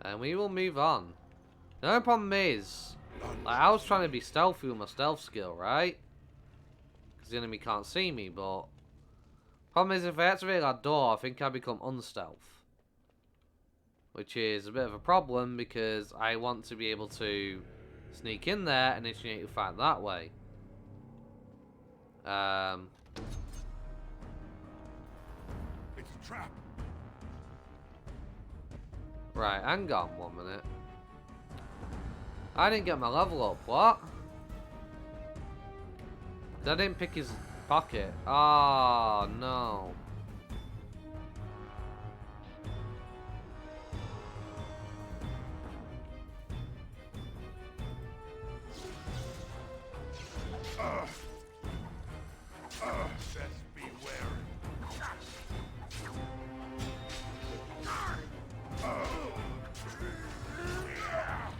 And we will move on. The only problem is, like, I was trying to be stealthy with my stealth skill, right? Because the enemy can't see me, but... Problem is, if I activate that door, I think I become unstealth. Which is a bit of a problem, because I want to be able to sneak in there and initiate a fight that way. It's a trap. Right, hang on 1 minute. I didn't get my level up, what? I didn't pick his pocket. Oh, no. Best beware.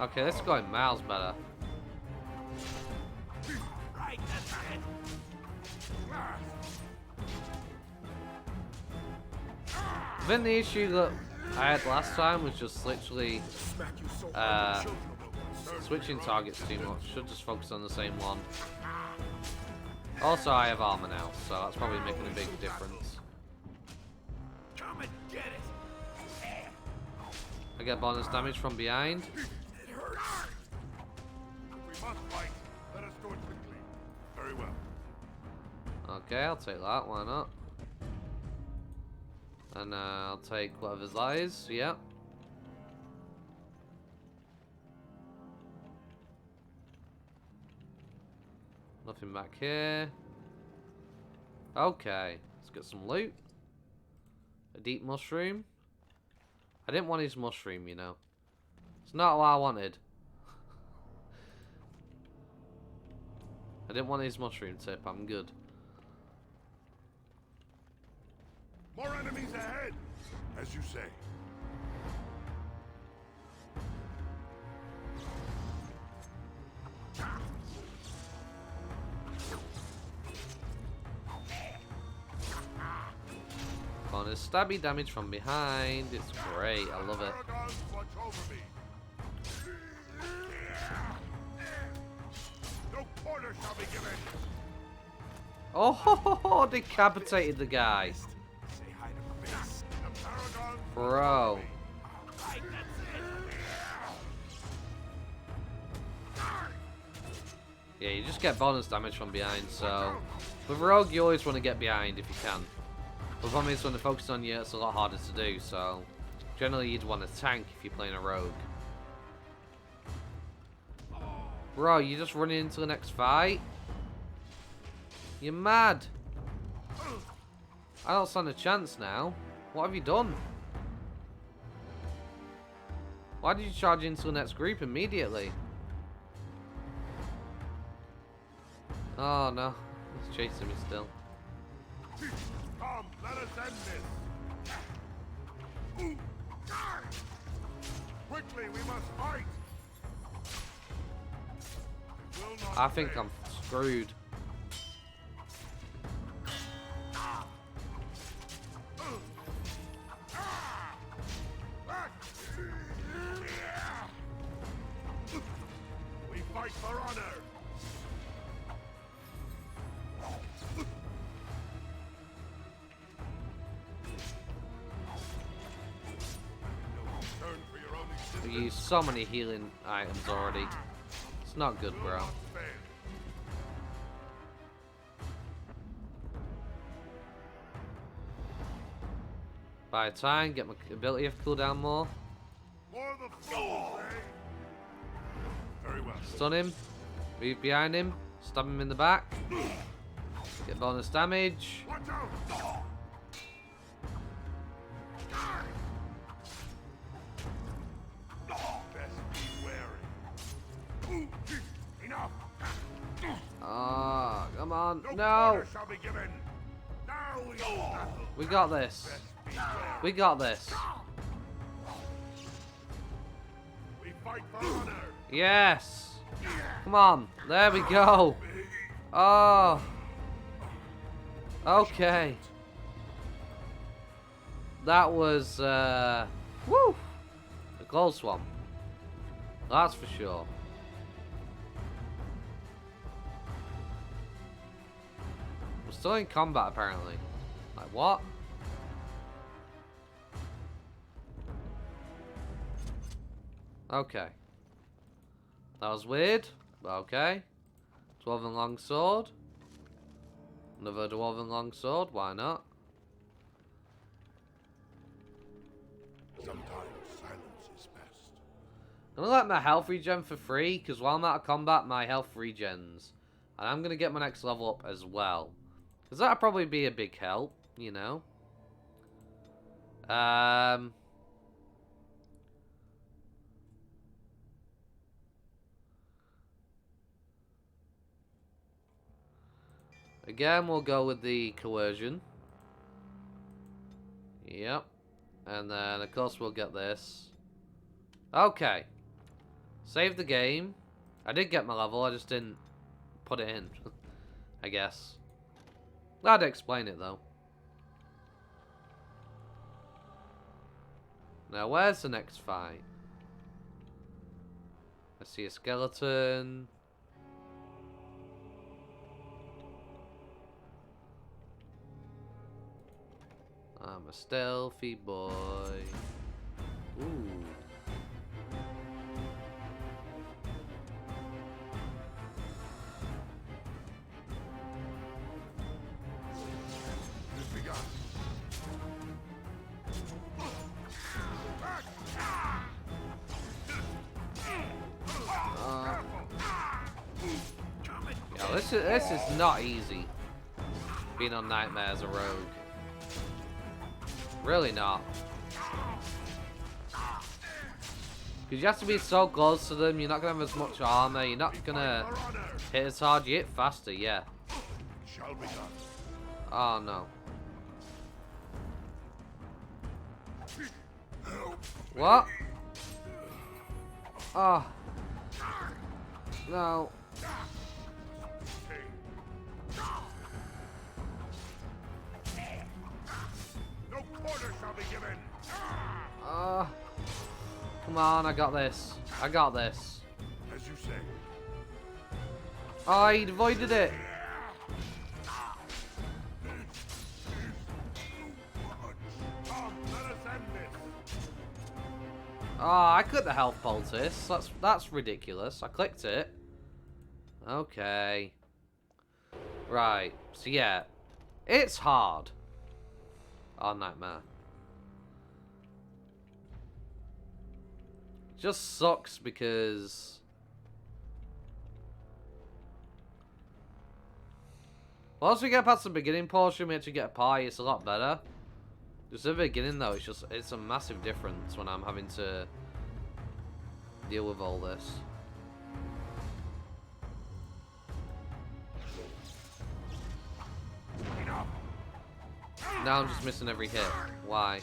Okay, this is going miles better. Right, that's it. I think the issue that I had last time was just literally switching targets too much. Should just focus on the same one. Also, I have armor now, so that's probably making a big difference. Come and get it. I get bonus damage from behind. It hurts. If we must fight, let us do it quickly. Very well. Okay, I'll take that. Why not? And I'll take whatever's that is. Yeah. Nothing back here. Okay, let's get some loot. A deep mushroom. I didn't want his mushroom, you know. It's not what I wanted. I didn't want his mushroom tip. I'm good. More enemies ahead. As you say. Bonus stabby damage from behind. It's great. I love it. Paragons, watch over me. No quarter shall be given. Oh, ho, ho, ho, decapitated the guy. Say hi to base. The Paragons Bro. right, that's it. Yeah, you just get bonus damage from behind, so... With Rogue, you always want to get behind if you can. But the problem is, when they focus on you, it's a lot harder to do, so... Generally, you'd want to tank if you're playing a Rogue. Bro, you just running into the next fight? You're mad! I don't stand a chance now. What have you done? Why did you charge into the next group immediately? Oh no, he's chasing me still. Come, let us end this. Quickly, we must fight. Will not I think fail. I'm screwed. We fight for honor. No return for your own I existence. used so many healing items already. It's not good, Will bro. not fail. Buy time, get my ability of cooldown more. For the fool, eh? Very well. Stun him. Move behind him. Stab him in the back. Get bonus damage. Watch out! Best be wary. Enough! Ah, come on. No No! quarter shall be given. Now we battle. We got this. Best be wary. We got this. We fight for honor. Yes! Come on. There we go. Oh. Okay. That was, woo! A close one. That's for sure. We're still in combat, apparently. Like, what? Okay. That was weird, but okay. Dwarven longsword. Another dwarven longsword, why not? Sometimes silence is best. I'm gonna let my health regen for free, because while I'm out of combat, my health regens. And I'm gonna get my next level up as well. Because that'll probably be a big help, you know. Again, we'll go with the coercion. Yep. And then, of course, we'll get this. Okay. Save the game. I did get my level, I just didn't put it in. I guess. Glad to explain it, though. Now, where's the next fight? I see a skeleton. I'm a stealthy boy. Ooh. Disregard. Yeah, this is not easy. Being on Nightmare as a rogue. Really not. Because you have to be so close to them, you're not going to have as much armor, you're not going to hit as hard, you hit faster, yeah. Shall be done. Oh no. What? Oh. No. No quarter shall be given. Come on, I got this. I got this. As you say. Oh, he avoided it. Come, let us end this. Oh, I couldn't have health poultice. That's ridiculous. I clicked it. Okay. Right. So yeah, it's hard. Oh, Nightmare. Just sucks because once we get past the beginning portion, we actually get a pie. It's a lot better. Just at the beginning though, it's a massive difference when I'm having to deal with all this. Now I'm just missing every hit. Why?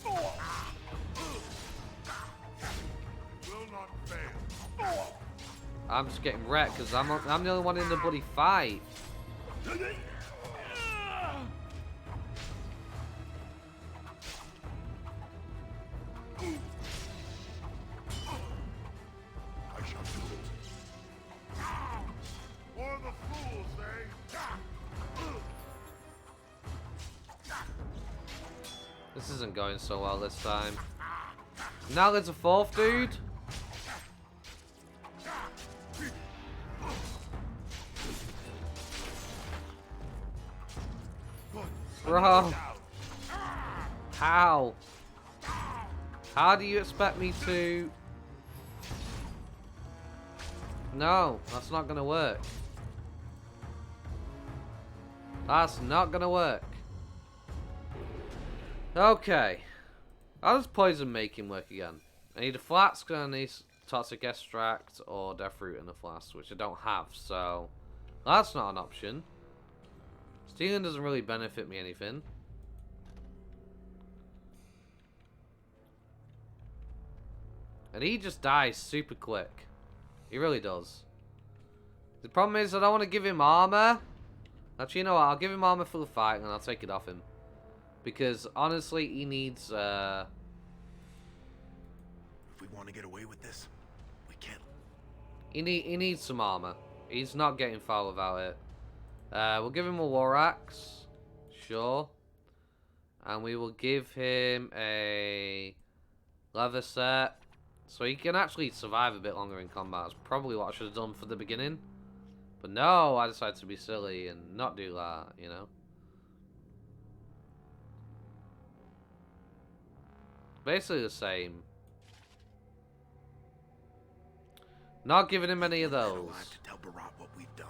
Will not fail. I'm just getting wrecked because I'm the only one in the bloody fight. I shall do it. For the fools, eh? This isn't going so well this time. Now there's a fourth dude. Bro. How? How do you expect me to... No, that's not gonna work. That's not gonna work. Okay. How does poison making work again? I need a flask and I need toxic extract or death root in a flask, which I don't have, so that's not an option. Stealing doesn't really benefit me anything. And he just dies super quick. He really does. The problem is I don't want to give him armor. Actually, you know what? I'll give him armor for the fight and I'll take it off him. Because honestly, he needs we want to get away with this, we can't. He needs some armor. He's not getting far without it. We'll give him a war axe. Sure. And we will give him a leather set. So he can actually survive a bit longer in combat. That's probably what I should have done for the beginning. But no, I decided to be silly and not do that, you know. Basically the same. Not giving him any of those. I have to tell Beraht what we've done.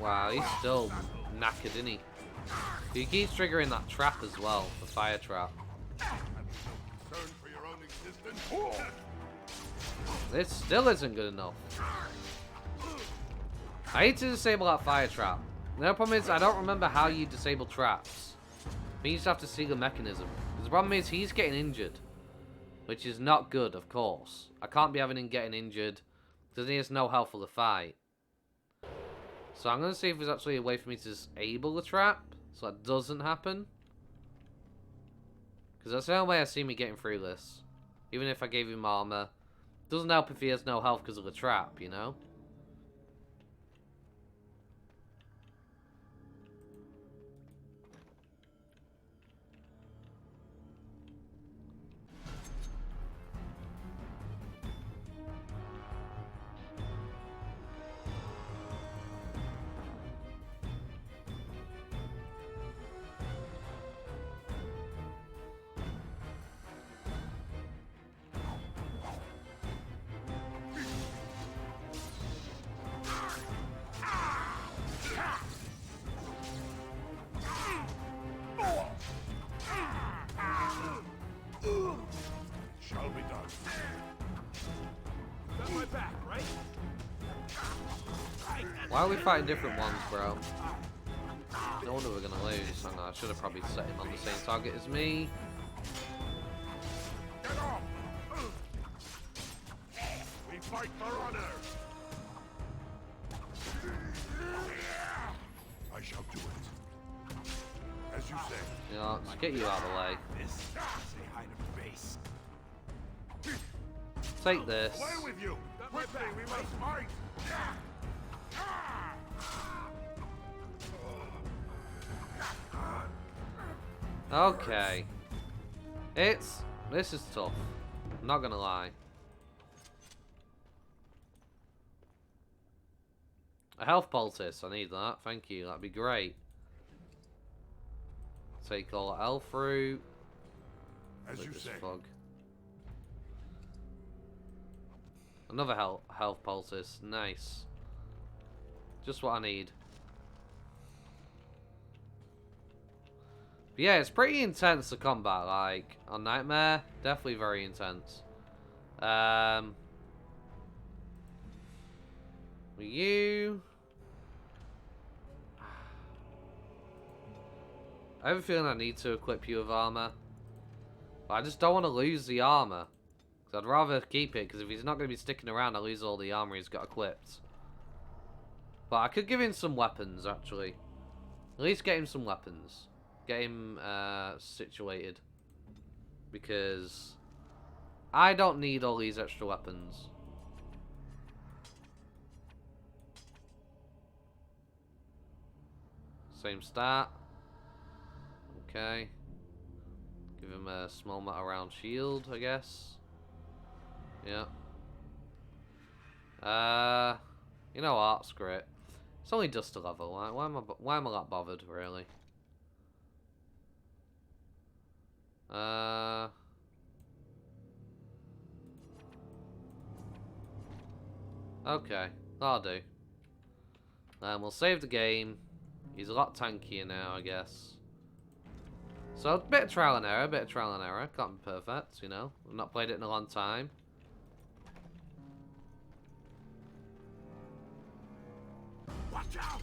Wow, he's still knackered, isn't he? He keeps triggering that trap as well, the fire trap. Concern for your own existence? This still isn't good enough. I need to disable that fire trap. The problem is, I don't remember how you disable traps. But you just have to see the mechanism. Because the problem is, he's getting injured. Which is not good, of course. I can't be having him getting injured. Because he has no health for the fight. So I'm going to see if there's actually a way for me to disable the trap. So that doesn't happen. Because that's the only way I see me getting through this. Even if I gave him armor. Doesn't help if he has no health because of the trap, you know? Shall be done. Got my back, right? Why are we fighting different ones, bro? No wonder we're gonna lose. Hang on, I should have probably set him on the same target as me. Get off! We fight for honor. I shall do it. As you say. You know, just get you out of the way. This say hi to face. Take this. Away with you! Got my Quickly, back, we right? must fight! Okay. This is tough. I'm not gonna lie. A health poultice, I need that. Thank you, that'd be great. Take all elf fruit. As Look you at this say. fog. Another health poultice, nice. Just what I need. But yeah, it's pretty intense, the combat, like, on Nightmare. Definitely very intense. You... I have a feeling I need to equip you with armor. But I just don't want to lose the armor. Because I'd rather keep it, because if he's not going to be sticking around, I lose all the armor he's got equipped. But I could give him some weapons, actually. At least get him some weapons. Get him situated. Because I don't need all these extra weapons. Same stat. Okay. Give him a small metal round shield, I guess. Yeah. You know what? Screw it. It's only dust to level. Why am I not bothered, really? Okay. That'll do. We'll save the game. He's a lot tankier now, I guess. So, a bit of trial and error, Can't be perfect, you know. I've not played it in a long time. Watch out!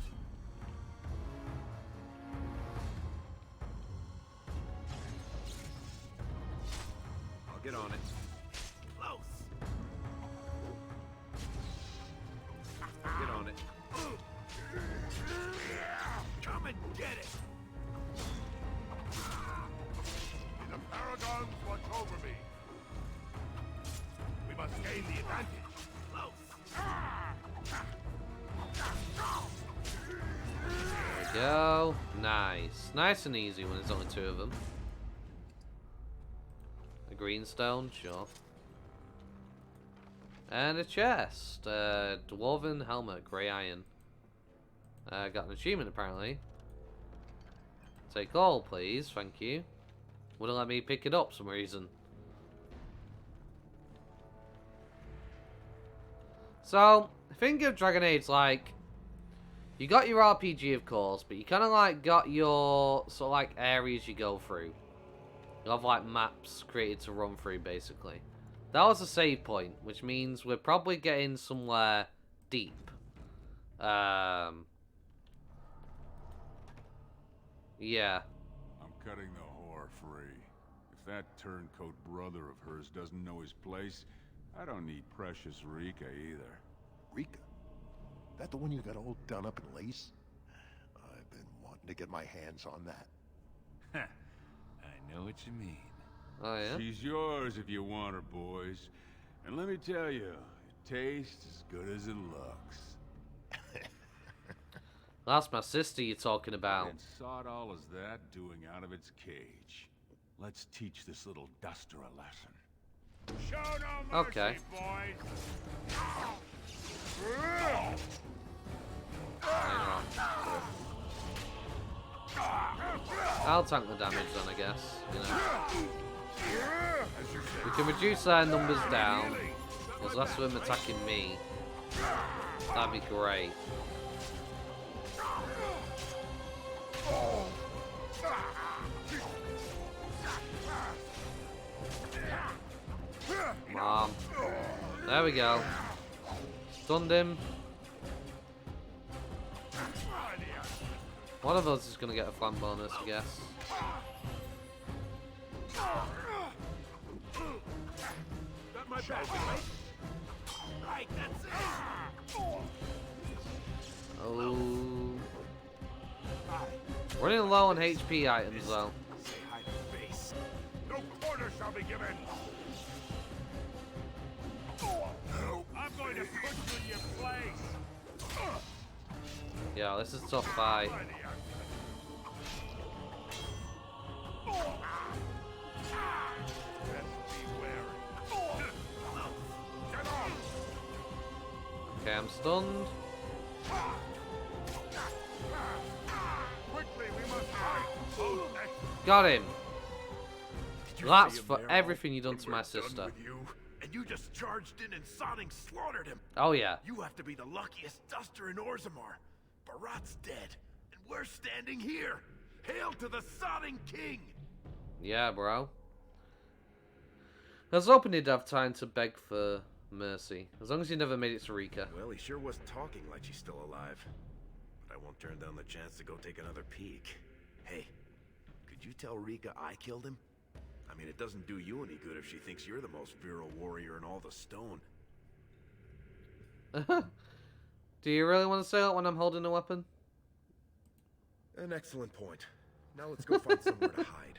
I'll get on it. Close. I'll get on it. Come and get it. The Paragons watch over me. We must gain the advantage. Close. There we go. Nice. Nice and easy when there's only two of them. A green stone, sure. And a chest. Dwarven helmet, grey iron. Got an achievement apparently. Take all, please. Thank you. Wouldn't let me pick it up for some reason. So, think of Dragon Age like, you got your RPG of course, but you kind of like got your sort of like areas you go through. You have like maps created to run through basically. That was a save point, which means we're probably getting somewhere deep. Yeah. I'm cutting the whore free. If that turncoat brother of hers doesn't know his place, I don't need precious Rika either. Rika? That the one you got all done up in lace? I've been wanting to get my hands on that. I know what you mean. Oh yeah? She's yours if you want her, boys. And let me tell you, it tastes as good as it looks. That's my sister you're talking about. And sod all is that doing out of its cage? Let's teach this little duster a lesson. Show no mercy, Okay. boys. I'll tank the damage then, I guess. You know. We can reduce their numbers down. There's less of them attacking me. That'd be great. Mom. There we go. Stunned him. One of us is going to get a flan bonus, I guess. Got my back, right? Right, that's it. Oh. Running low on HP items, though. Say hi to base. No quarter shall be given. I'm going to put you in your place. Yeah, this is a tough fight. Okay, I'm stunned. Quickly, we must fight. Got him. Did you That's see him for there? everything you done And to we're my done sister. with you, and you just charged in and sodding slaughtered him. Oh yeah. You have to be the luckiest duster in Orzammar. Beraht's dead, and we're standing here. Hail to the sodding king! Yeah, bro. I was hoping he'd have time to beg for mercy. As long as he never made it to Rika. Well, he sure was talking like she's still alive. But I won't turn down the chance to go take another peek. Hey, could you tell Rika I killed him? I mean, it doesn't do you any good if she thinks you're the most virile warrior in all the stone. Do you really want to say that when I'm holding a weapon? An excellent point. Now let's go find somewhere to hide.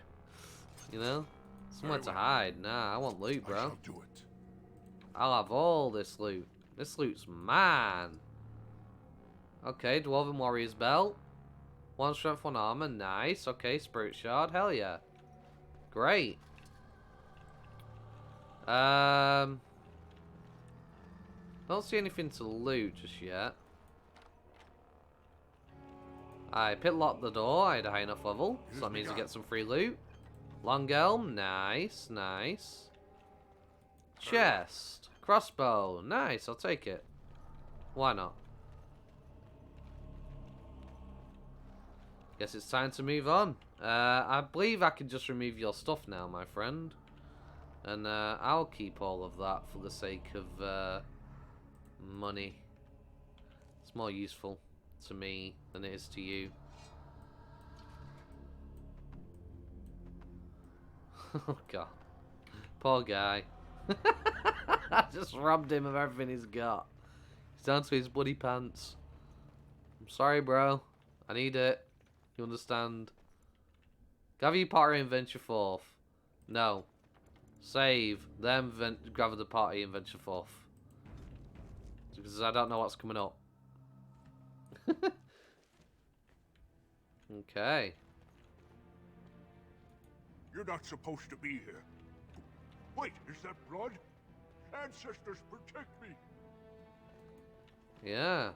You know? Somewhere to hide. Nah, I want loot, I bro. shall do it. I'll have all this loot. This loot's mine. Okay, Dwarven Warrior's Belt. 1 strength, 1 armor. Nice. Okay, Spirit Shard. Hell yeah. Great. Don't see anything to loot just yet. I pit-locked the door. I had a high enough level. So that means I get some free loot. Long Elm. Nice, nice. Chest. Crossbow. Nice, I'll take it. Why not? Guess it's time to move on. I believe I can just remove your stuff now, my friend. And I'll keep all of that for the sake of money. It's more useful to me than it is to you. Oh god. Poor guy. I just robbed him of everything he's got. He's down to his bloody pants. I'm sorry, bro. I need it. You understand? Gather your party and venture forth. No. Save. Then gather the party and venture forth. Because I don't know what's coming up. Okay. You're not supposed to be here. Wait, is that blood? Ancestors, protect me! Yeah.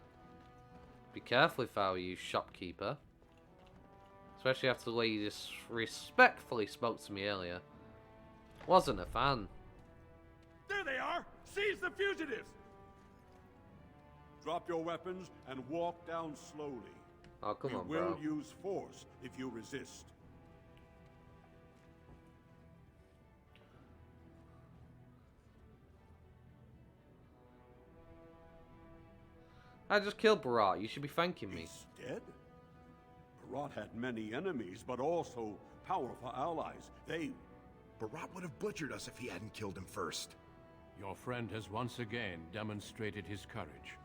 Be careful if I were you, shopkeeper. Especially after the way you just respectfully spoke to me earlier. Wasn't a fan. There they are! Seize the fugitives! Drop your weapons and walk down slowly. Oh, come on, We will bro. use force if you resist. I just killed Beraht. You should be thanking me. He's dead? Beraht had many enemies, but also powerful allies. Beraht would have butchered us if he hadn't killed him first. Your friend has once again demonstrated his courage.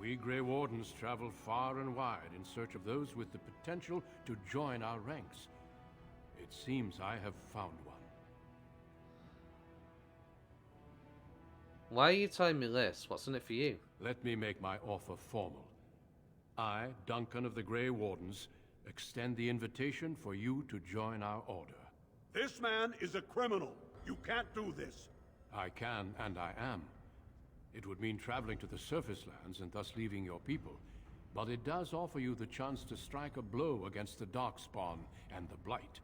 We Grey Wardens travel far and wide in search of those with the potential to join our ranks. It seems I have found one. Why are you telling me this? What's in it for you? Let me make my offer formal. I, Duncan of the Grey Wardens, extend the invitation for you to join our order. This man is a criminal. You can't do this. I can, and I am. It would mean traveling to the surface lands and thus leaving your people. But it does offer you the chance to strike a blow against the Darkspawn and the Blight.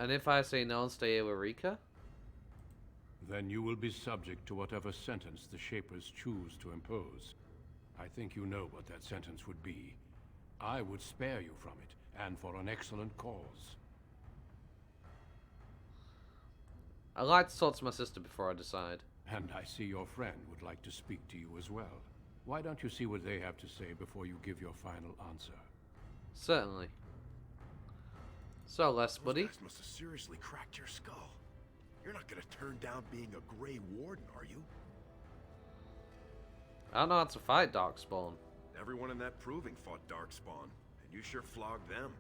And if I say no and stay here with Rika? Then you will be subject to whatever sentence the Shapers choose to impose. I think you know what that sentence would be. I would spare you from it, and for an excellent cause. I'd like to talk to my sister before I decide. And I see your friend would like to speak to you as well. Why don't you see what they have to say before you give your final answer? Certainly. So, Les, buddy. Those guys must have seriously cracked your skull. You're not gonna turn down being a Grey Warden, are you? I don't know how to fight Darkspawn. Everyone in that proving fought Darkspawn, and you sure flogged them.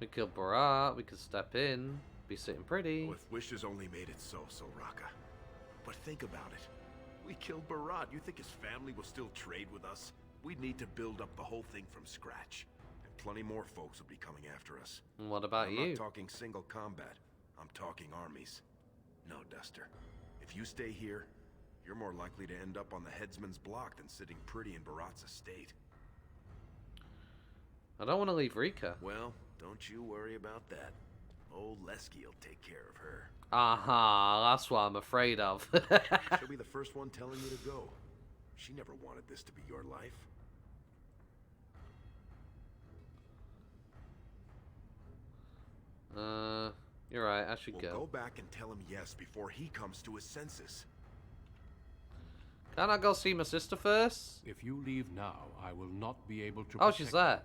We killed Beraht, we could step in, be sitting pretty. Well, if wishes only made it so, Raka. But think about it. We killed Beraht. You think his family will still trade with us? We'd need to build up the whole thing from scratch. And plenty more folks will be coming after us. And what about I'm you? not talking single combat. I'm talking armies. No, Duster. If you stay here, you're more likely to end up on the headsman's block than sitting pretty in Beraht's estate. I don't want to leave Rika. Well, don't you worry about that. Old Lesky will take care of her. Aha, that's what I'm afraid of. She'll be the first one telling you to go. She never wanted this to be your life. You're right, I should We'll go back and tell him yes before he comes to his senses. Can't I go see my sister first? If you leave now, I will not be able to Oh, protect she's you. there.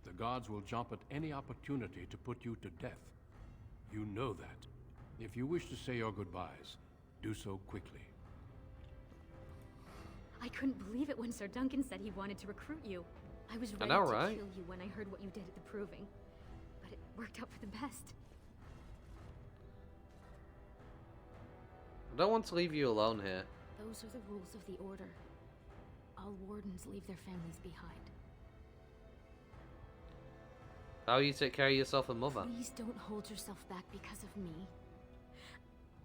The guards will jump at any opportunity to put you to death. You know that. If you wish to say your goodbyes, do so quickly. I couldn't believe it when Sir Duncan said he wanted to recruit you. I was ready know, to right? kill you when I heard what you did at the proving. But it worked out for the best. I don't want to leave you alone here. Those are the rules of the Order. All wardens leave their families behind. How you take care of yourself and mother? Please don't hold yourself back because of me.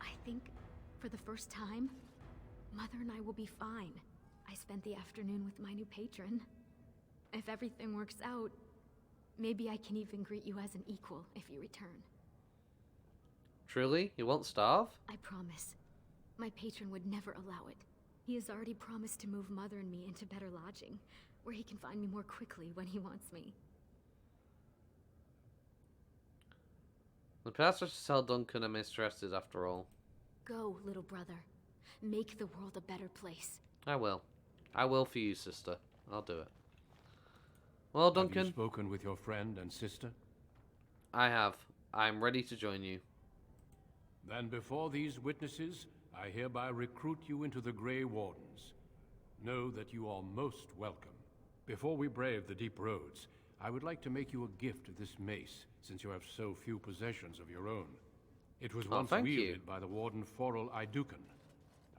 I think, for the first time, Mother and I will be fine. I spent the afternoon with my new patron. If everything works out, maybe I can even greet you as an equal if you return. Truly? You won't starve? I promise. My patron would never allow it. He has already promised to move Mother and me into better lodging, where he can find me more quickly when he wants me. The pastor should tell Duncan I'm interested after all. Go, little brother. Make the world a better place. I will. I will for you, sister. I'll do it. Well, Duncan. Have you spoken with your friend and sister? I have. I'm ready to join you. Then before these witnesses, I hereby recruit you into the Grey Wardens. Know that you are most welcome. Before we brave the deep roads, I would like to make you a gift of this mace, since you have so few possessions of your own. It was once wielded by the Warden Forel Idukan.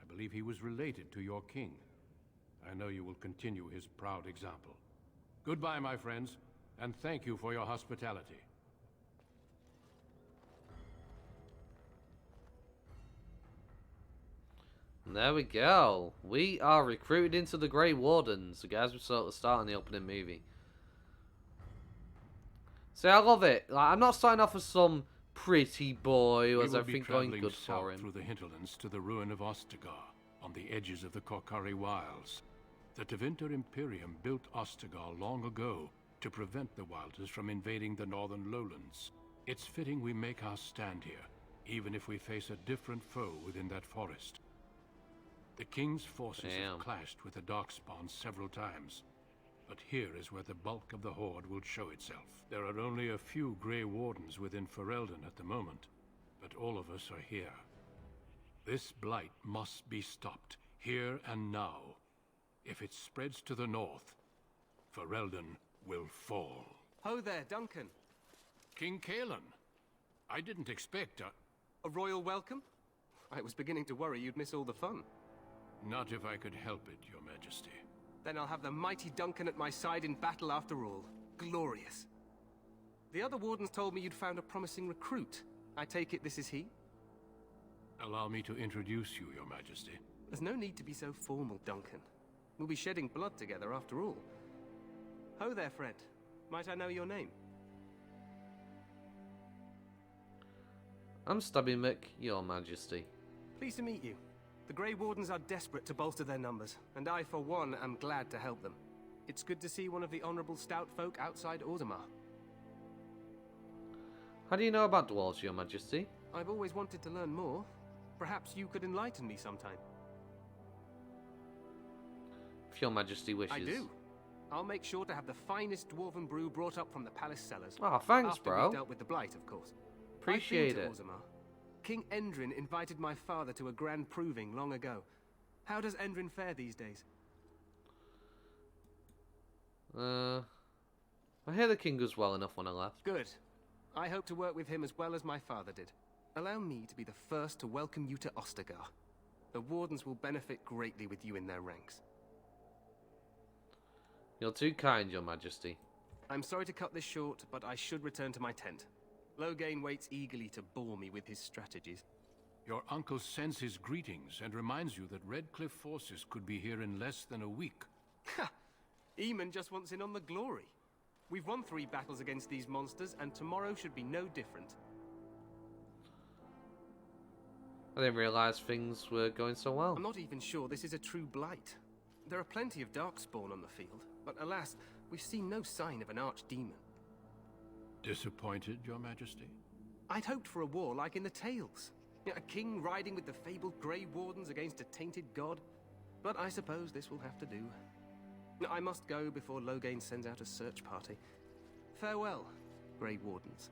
I believe he was related to your king. I know you will continue his proud example. Goodbye, my friends, and thank you for your hospitality. There we go. We are recruited into the Grey Wardens, the guys we saw at the start in the opening movie. See, I love it. Like, I'm not starting off as some pretty boy who has everything going good for him. Through the hinterlands to the ruin of Ostagar, on the edges of the Korkari Wilds. The Tevinter Imperium built Ostagar long ago to prevent the Wilders from invading the northern lowlands. It's fitting we make our stand here, even if we face a different foe within that forest. The King's forces have clashed with the Darkspawn several times, but here is where the bulk of the Horde will show itself. There are only a few Grey Wardens within Ferelden at the moment, but all of us are here. This blight must be stopped, here and now. If it spreads to the north, Ferelden will fall. Ho there, Duncan. King Kalen. I didn't expect a royal welcome? I was beginning to worry you'd miss all the fun. Not if I could help it, Your Majesty. Then I'll have the mighty Duncan at my side in battle after all. Glorious. The other wardens told me you'd found a promising recruit. I take it this is he? Allow me to introduce you, Your Majesty. There's no need to be so formal, Duncan. We'll be shedding blood together after all. Ho there, friend. Might I know your name? I'm Stubby Mick, Your Majesty. Pleased to meet you. The Grey Wardens are desperate to bolster their numbers, and I, for one, am glad to help them. It's good to see one of the honorable stout folk outside Orzammar. How do you know about dwarves, Your Majesty? I've always wanted to learn more. Perhaps you could enlighten me sometime. If Your Majesty wishes. I do. I'll make sure to have the finest dwarven brew brought up from the palace cellars. Oh, thanks, after bro. we've dealt with the blight, of course. Appreciate it. Orzammar. King Endrin invited my father to a grand proving long ago. How does Endrin fare these days? I hear the king was well enough when I left. Good. I hope to work with him as well as my father did. Allow me to be the first to welcome you to Ostagar. The Wardens will benefit greatly with you in their ranks. You're too kind, Your Majesty. I'm sorry to cut this short, but I should return to my tent. Loghain waits eagerly to bore me with his strategies. Your uncle sends his greetings and reminds you that Redcliffe forces could be here in less than a week. Ha! Eamon just wants in on the glory. We've won 3 battles against these monsters, and tomorrow should be no different. I didn't realise things were going so well. I'm not even sure this is a true blight. There are plenty of Darkspawn on the field, but alas, we've seen no sign of an archdemon. Disappointed, Your Majesty? I'd hoped for a war like in the tales. A king riding with the fabled Grey Wardens against a tainted god. But I suppose this will have to do. I must go before Loghain sends out a search party. Farewell, Grey Wardens.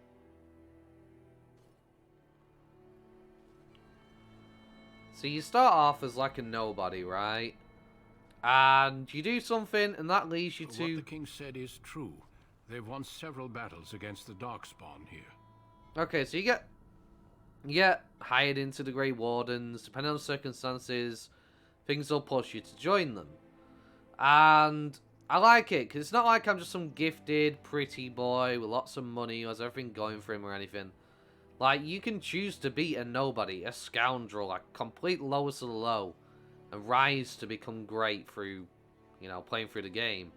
So you start off as like a nobody, right? And you do something, and that leads you to... What the king said is true. They've won several battles against the Darkspawn here. Okay, so you get hired into the Grey Wardens. Depending on the circumstances, things will push you to join them. And I like it, because it's not like I'm just some gifted, pretty boy with lots of money who has everything going for him or anything. Like, you can choose to be a nobody, a scoundrel, like complete lowest of the low, and rise to become great through, you know, playing through the game.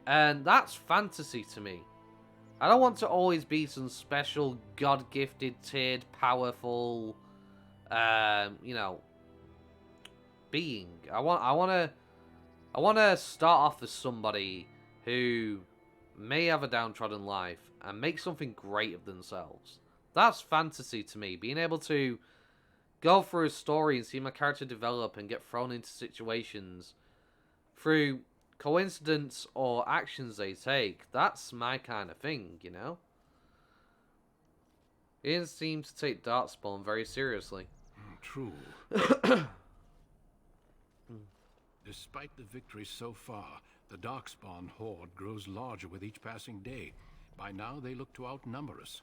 And that's fantasy to me. I don't want to always be some special, god-gifted, tiered, powerful, you know, being. I want to start off as somebody who may have a downtrodden life and make something great of themselves. That's fantasy to me. Being able to go through a story and see my character develop and get thrown into situations through coincidence or actions they take. That's my kind of thing, you know? Ian seems to take Darkspawn very seriously. True. Despite the victory so far, the Darkspawn horde grows larger with each passing day. By now, they look to outnumber us.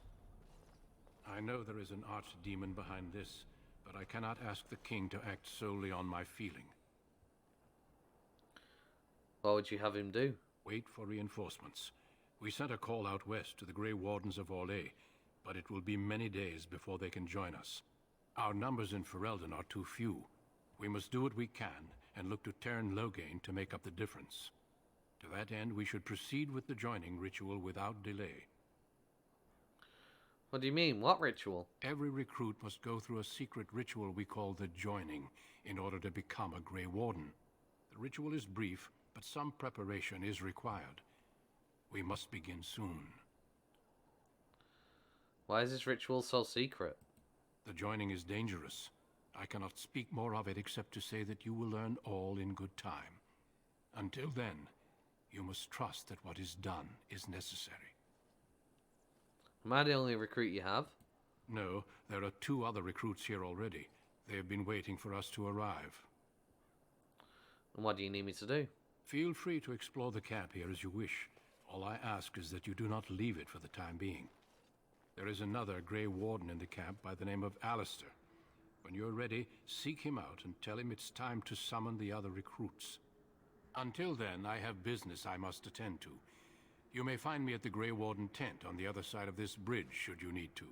I know there is an archdemon behind this, but I cannot ask the king to act solely on my feeling. What would you have him do? Wait for reinforcements. We sent a call out west to the Grey Wardens of Orlais, but it will be many days before they can join us. Our numbers in Ferelden are too few. We must do what we can and look to turn Loghain to make up the difference. To that end, we should proceed with the joining ritual without delay. What do you mean? What ritual? Every recruit must go through a secret ritual we call the joining in order to become a Grey Warden. The ritual is brief, but some preparation is required. We must begin soon. Why is this ritual so secret? The joining is dangerous. I cannot speak more of it except to say that you will learn all in good time. Until then, you must trust that what is done is necessary. Am I the only recruit you have? No, there are 2 other recruits here already. They have been waiting for us to arrive. And what do you need me to do? Feel free to explore the camp here as you wish. All I ask is that you do not leave it for the time being. There is another Grey Warden in the camp by the name of Alistair. When you're ready, seek him out and tell him it's time to summon the other recruits. Until then, I have business I must attend to. You may find me at the Grey Warden tent on the other side of this bridge, should you need to.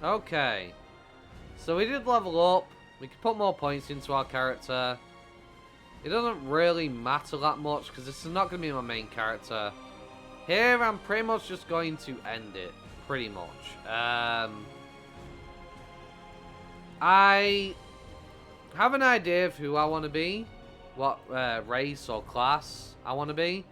Okay. So we did level up. We could put more points into our character. It doesn't really matter that much because this is not going to be my main character. Here, I'm pretty much just going to end it. Pretty much. I have an idea of who I want to be. What race or class I want to be.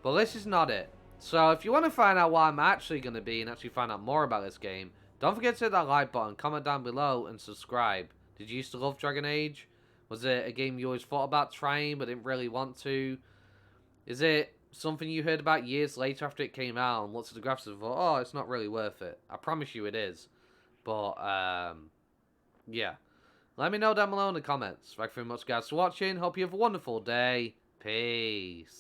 But this is not it. So if you want to find out what I'm actually going to be and actually find out more about this game, don't forget to hit that like button, comment down below, and subscribe. Did you used to love Dragon Age? Was it a game you always thought about trying but didn't really want to? Is it something you heard about years later after it came out and looked at the graphics and thought, oh, it's not really worth it? I promise you it is. But, yeah. Let me know down below in the comments. Thank you very much, guys, for watching. Hope you have a wonderful day. Peace.